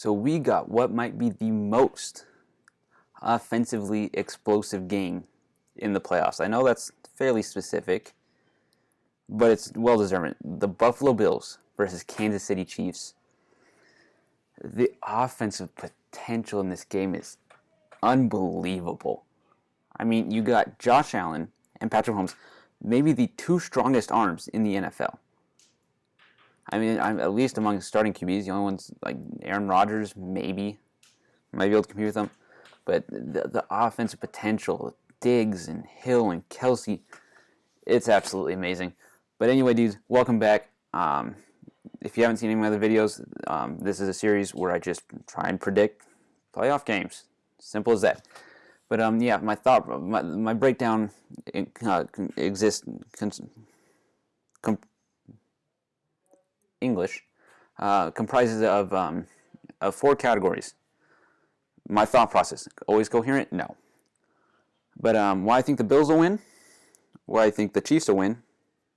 So we got what might be the most offensively explosive game in the playoffs. I know that's fairly specific, but it's well deserved. The Buffalo Bills versus Kansas City Chiefs. The offensive potential in this game is unbelievable. I mean, you got Josh Allen and Patrick Mahomes, maybe the two strongest arms in the NFL. I mean, at least among starting QBs, the only ones like Aaron Rodgers maybe might be able to compete with them. But the offensive potential, Diggs and Hill and Kelsey, it's absolutely amazing. But anyway, dudes, welcome back. If you haven't seen any of my other videos, this is a series where I just try and predict playoff games. Simple as that. But yeah, my breakdown exists. English comprises of four categories. My thought process, always coherent? No. But why I think the Bills will win, why I think the Chiefs will win,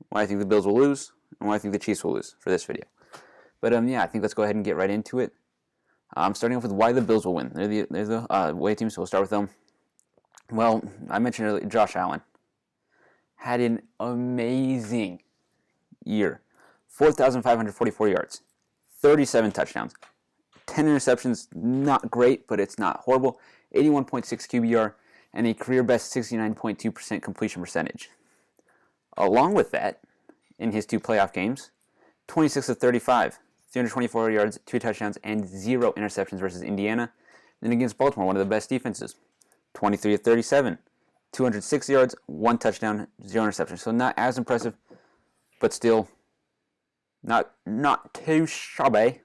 why I think the Bills will lose, and why I think the Chiefs will lose for this video. But yeah, I think let's go ahead and get right into it. I'm starting off with why the Bills will win. They're the away team, so we'll start with them. Well, I mentioned earlier, Josh Allen had an amazing year. 4,544 yards, 37 touchdowns, 10 interceptions, not great, but it's not horrible, 81.6 QBR, and a career-best 69.2% completion percentage. Along with that, in his two playoff games, 26 of 35, 324 yards, 2 touchdowns, and 0 interceptions versus Indiana. Then against Baltimore, one of the best defenses, 23 of 37, 206 yards, 1 touchdown, 0 interceptions. So not as impressive, but still not too shabby.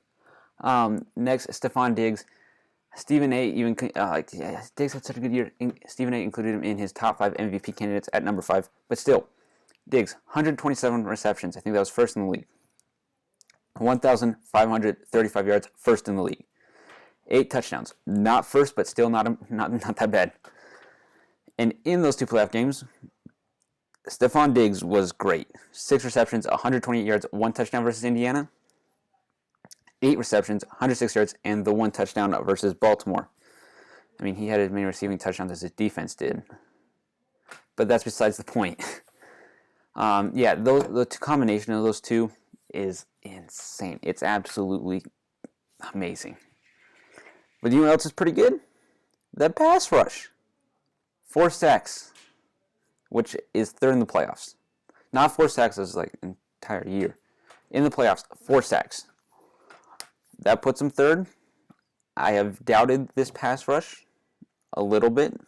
Next, Stephon Diggs. Stephen A. even Diggs had such a good year. Stephen A. included him in his top 5 MVP candidates at number 5. But still, Diggs, 127 receptions. I think that was first in the league. 1,535 yards, first in the league. 8 touchdowns. Not first, but still not that bad. And in those two playoff games, Stephon Diggs was great. 6 receptions, 128 yards, 1 touchdown versus Indiana. 8 receptions, 106 yards, and the 1 touchdown versus Baltimore. I mean, he had as many receiving touchdowns as his defense did. But that's besides the point. Yeah, the combination of those two is insane. It's absolutely amazing. But you know what else is pretty good? That pass rush. 4 sacks, which is third in the playoffs. Not 4 sacks as like an entire year. In the playoffs, 4 sacks. That puts him third. I have doubted this pass rush a little bit.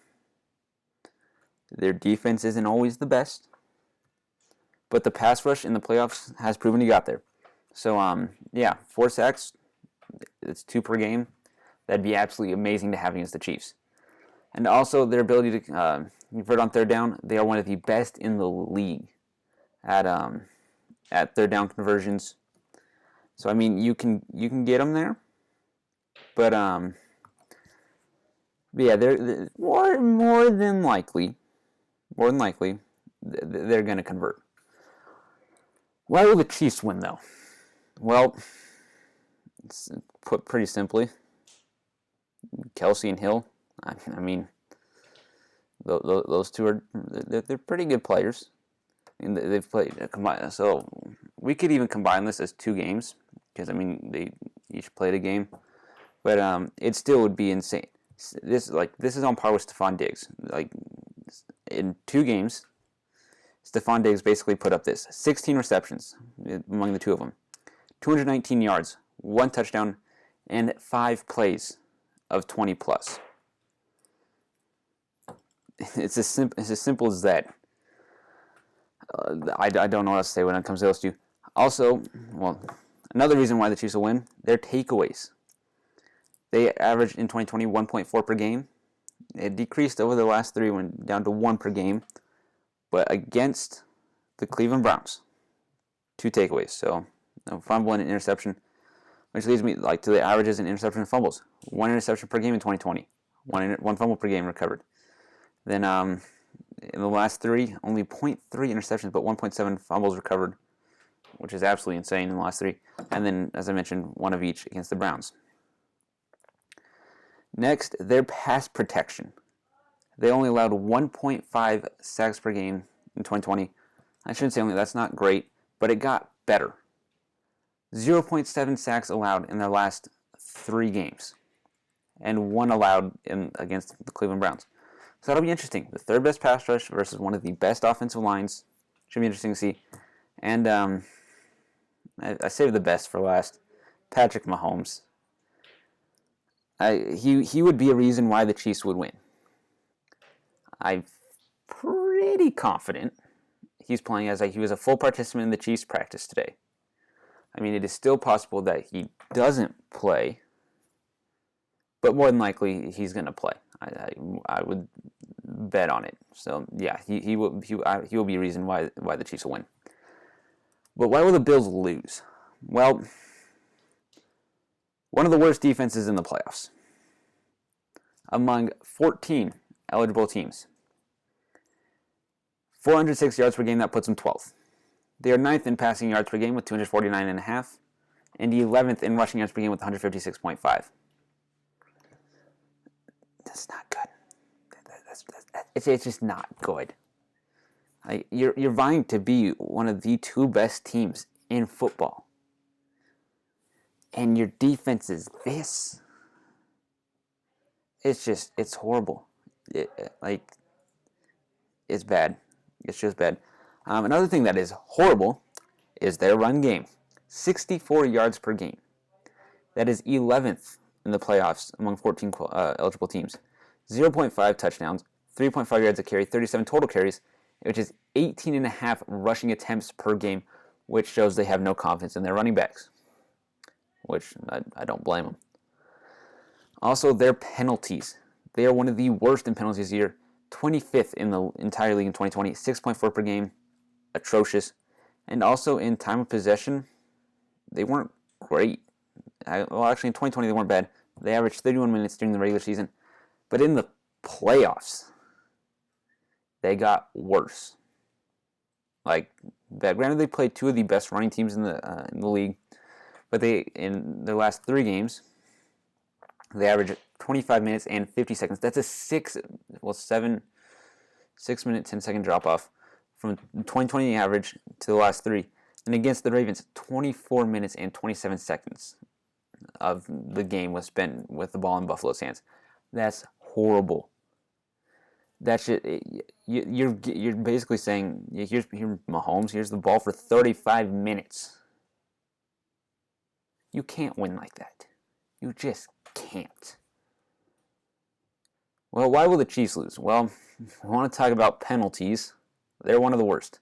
Their defense isn't always the best. But the pass rush in the playoffs has proven he got there. So, yeah, 4 sacks. It's 2 per game. That'd be absolutely amazing to have against the Chiefs. And also their ability to convert on third down. They are one of the best in the league at third down conversions. So I mean, you can get them there, but yeah, they're more than likely, they're going to convert. Why will the Chiefs win though? Well, it's put pretty simply, Kelsey and Hill. I mean, those two they're pretty good players, and they've played combined. So we could even combine this as 2 games because I mean they each played a game, but it still would be insane. This is on par with Stephon Diggs. Like in 2 games, Stephon Diggs basically put up this 16 receptions among the two of them, 219 yards, 1 touchdown, and 5 plays of 20 plus. It's as simple as that. I don't know what else to say when it comes to those two. Also, well, another reason why the Chiefs will win, their takeaways. They averaged in 2020 1.4 per game. It decreased over the last 3, went down to 1 per game. But against the Cleveland Browns, 2 takeaways. So a fumble and an interception, which leads me to the averages in interception and fumbles. 1 interception per game in 2020. 1 fumble per game recovered. Then in the last 3, only 0.3 interceptions, but 1.7 fumbles recovered, which is absolutely insane in the last 3. And then, as I mentioned, 1 of each against the Browns. Next, their pass protection. They only allowed 1.5 sacks per game in 2020. I shouldn't say only, that's not great, but it got better. 0.7 sacks allowed in their last 3 games, and 1 allowed against the Cleveland Browns. So that'll be interesting. The third best pass rush versus one of the best offensive lines. Should be interesting to see. And I saved the best for last. Patrick Mahomes. He would be a reason why the Chiefs would win. I'm pretty confident he's playing as he was a full participant in the Chiefs practice today. I mean, it is still possible that he doesn't play, but more than likely he's going to play. I would bet on it. So yeah, he will be a reason why the Chiefs will win. But why will the Bills lose? Well, one of the worst defenses in the playoffs. Among 14 eligible teams. 406 yards per game, that puts them 12th. They are 9th in passing yards per game with 249.5, and 11th in rushing yards per game with 156.5. That's not good. It's just not good. You're vying to be one of the 2 best teams in football, and your defense is this. It's horrible. It's bad. It's just bad. Another thing that is horrible is their run game. 64 yards per game. That is 11th in the playoffs among 14 eligible teams. 0.5 touchdowns, 3.5 yards a carry, 37 total carries, which is 18.5 rushing attempts per game, which shows they have no confidence in their running backs, which I don't blame them. Also, their penalties. They are one of the worst in penalties this year. 25th in the entire league in 2020, 6.4 per game, atrocious. And also in time of possession, they weren't great. Well, actually in 2020 they weren't bad. They averaged 31 minutes during the regular season. But in the playoffs, they got worse. Like, bad. Granted, they played 2 of the best running teams in the league, but in their last 3 games, they averaged 25 minutes and 50 seconds. That's a 6 minute, 10 second drop off from 2020 average to the last 3. And against the Ravens, 24 minutes and 27 seconds of the game was spent with the ball in Buffalo's hands. That's horrible. That shit, you're basically saying, here's Mahomes, here's the ball for 35 minutes. You can't win like that. You just can't. Well, why will the Chiefs lose? Well, we want to talk about penalties. They're one of the worst.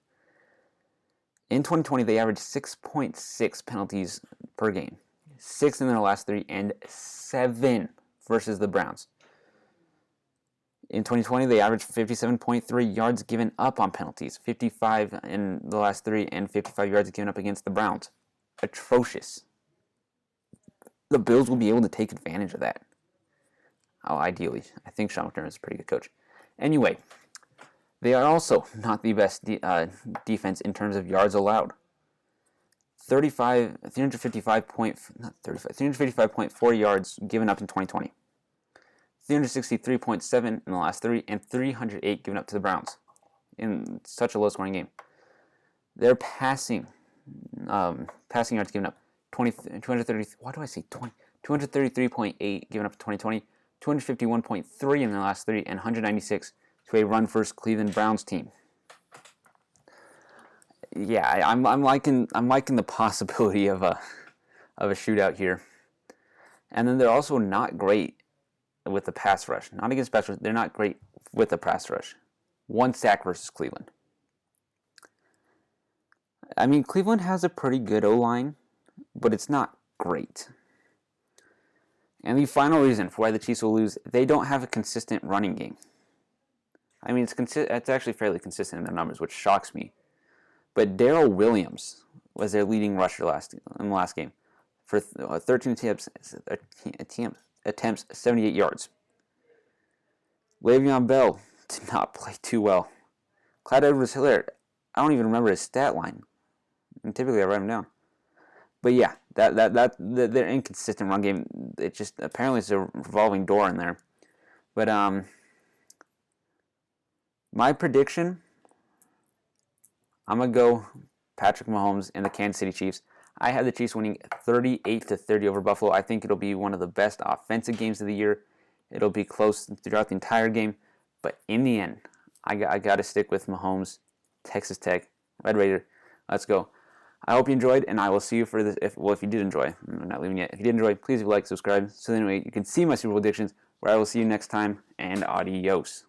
In 2020, they averaged 6.6 penalties per game. 6 in their last 3 and 7 versus the Browns. In 2020, they averaged 57.3 yards given up on penalties. 55 in the last 3 and 55 yards given up against the Browns. Atrocious. The Bills will be able to take advantage of that. Oh, ideally. I think Sean McDermott is a pretty good coach. Anyway, they are also not the best defense in terms of yards allowed. 355.4 yards given up in 2020. 363.7 in the last 3, and 308 given up to the Browns in such a low-scoring game. Their passing yards given up, 233.8 given up in 2020, 251.3 in the last 3, and 196 to a run-first Cleveland Browns team. Yeah, I'm liking the possibility of a shootout here. And then they're also not great with the pass rush. Not against pass rush. They're not great with the pass rush. 1 sack versus Cleveland. I mean, Cleveland has a pretty good O-line, but it's not great. And the final reason for why the Chiefs will lose, they don't have a consistent running game. I mean, it's actually fairly consistent in their numbers, which shocks me. But Darrell Williams was their leading rusher in the last game for 13 attempts, 78 yards. Le'Veon Bell did not play too well. Clyde Edwards-Helaire, I don't even remember his stat line. And typically I write him down. But yeah, their inconsistent run game. It just apparently it's a revolving door in there. But my prediction, I'm gonna go Patrick Mahomes and the Kansas City Chiefs. I have the Chiefs winning 38-30 over Buffalo. I think it'll be one of the best offensive games of the year. It'll be close throughout the entire game, but in the end, I got to stick with Mahomes, Texas Tech, Red Raider. Let's go. I hope you enjoyed, and I will see you for this. If you did enjoy, I'm not leaving yet. If you did enjoy, please like, subscribe, so anyway you can see my Super Bowl predictions. Where I will see you next time, and adios.